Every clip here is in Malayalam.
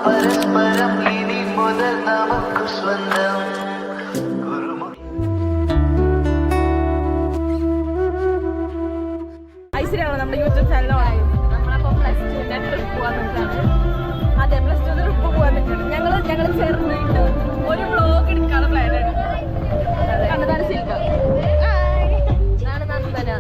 പരസ്പരം ഇനി മുതൽ നമുക്ക് സ്വന്തം. ഐശ്വര്യാണ് നമ്മുടെ യൂട്യൂബ് ചാനലാണ്. നമ്മളപ്പോൾ പ്ലസ് ടുവിന്റെ ട്രിപ്പ് പോകാൻ നിൽക്കുകയാണ്. അതെ, പ്ലസ് ടുവിന്റെ ട്രിപ്പ് പോകാൻ നിൽക്കുകയാണ്. ഞങ്ങൾ ചേർന്നിട്ട് ഒരു വ്ളോഗ് എടുക്കാനുള്ള പ്ലാനാണ്. കണ്ണതാണ് ശിൽക്ക, ഇതാണ് നന്ദന,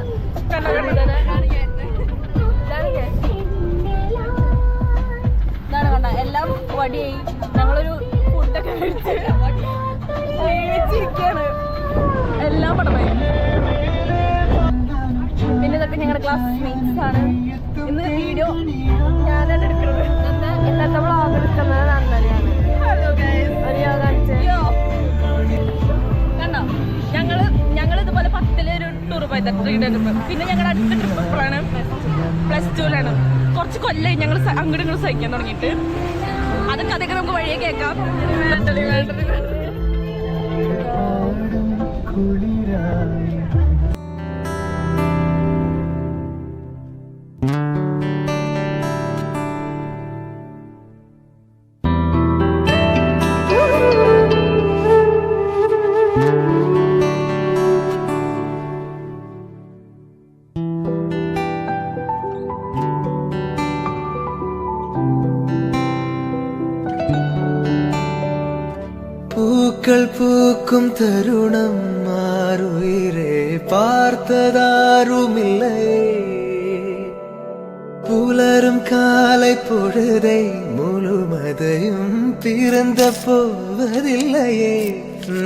ഇതാണ് കണ്ട. എല്ലാം വടിയായി. ഞങ്ങളൊരു ഫുഡൊക്കെ കഴിച്ച് ക്ഷീണിച്ചിരിക്കുകയാണ്. എല്ലാം പടമായി. പിന്നെ ഇതൊക്കെ ഞങ്ങളുടെ ക്ലാസ്മേറ്റ്സ് ആണ്. ഇന്ന് വീഡിയോ ഞാനാണ് എടുക്കുന്നത്. ഇന്നത്തെ വ്ളോഗ് എടുക്കുന്നത് നന്ദനയാണ്. കണ്ടോ, ഞങ്ങൾ ഇതുപോലെ 10-ല് ഒരു ടൂർ പോയത്, ട്രിപ്പ്. പിന്നെ ഞങ്ങളുടെ അടുത്ത ട്രിപ്പ് എപ്പോഴാണ്? പ്ലസ് ടുവിലാണ്. കുറച്ച് കൊല്ലമായി ഞങ്ങൾ അങ്ങോട്ടും ഇങ്ങോട്ട് സഹിക്കാൻ തുടങ്ങിയിട്ട്. അതൊക്കെ നമുക്ക് വഴിയെ കേൾക്കാം. പൂക്കൾ പൂക്കും തരുണം മാറുയിരേ பார்த்ததாருமில்லை புலரும் காலை பொழுதை முழுமதையும் பிறந்த போவதில்லையே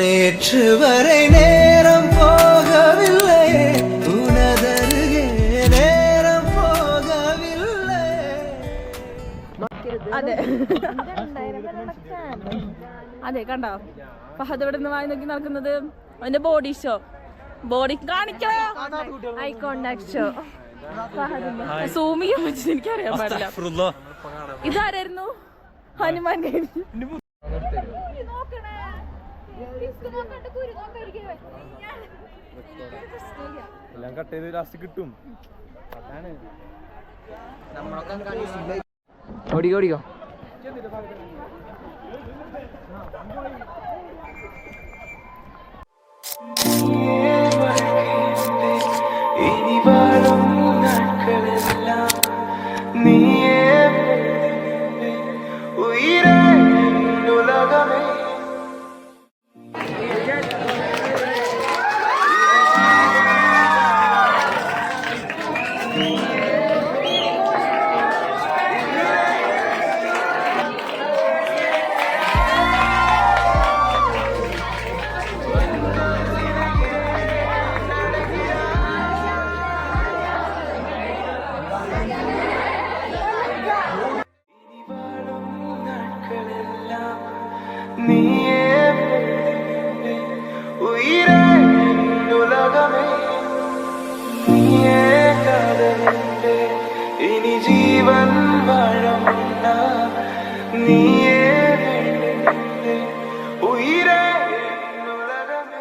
நேற்று வரை நேரம் போகவில்லையே உனதருகே நேரம் போகவில்லை. അതെ അതെ, കണ്ടോ ഫഹദ് ഇവിടെ നിന്ന് വായി നോക്കി നടക്കുന്നത്. അവന്റെ ബോഡി ഷോ, ബോഡി കാണിക്കണോ, ഐ കോണ്ടാക്ട് ഷോ. സൂം ചെയ്യാൻ പറ്റും, എനിക്കറിയാൻ പാടില്ല. ഇതാരായിരുന്നു? ഹനുമാൻ. എല്ലാം കട്ട് ചെയ്ത് ലാസ്റ്റ് കിട്ടും. ഓടിക്കോ ഓടിക്കോ. ഇനി വാഴും നാட்களെല്ലാം നീയേ ഉയിരേ ഉലകമേ. ഇനി ജീവൻ വാഴം നീയേ ഉയിരേ ഉലകമേ.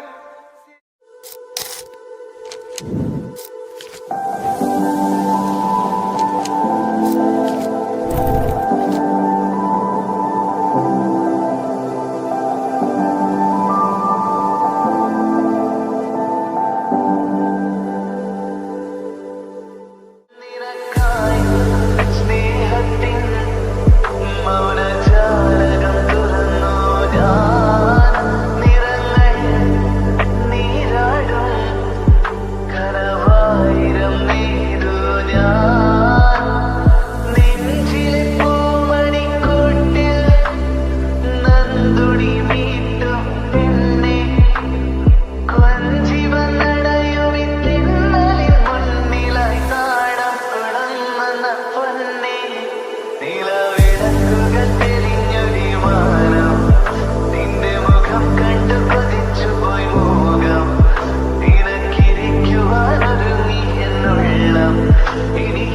സ്നേഹത്തിൻ മൗനജാലം ലോകം നിനക്കിരിക്കുവാനൊരു നീ എന്നുള്ളം ഇനി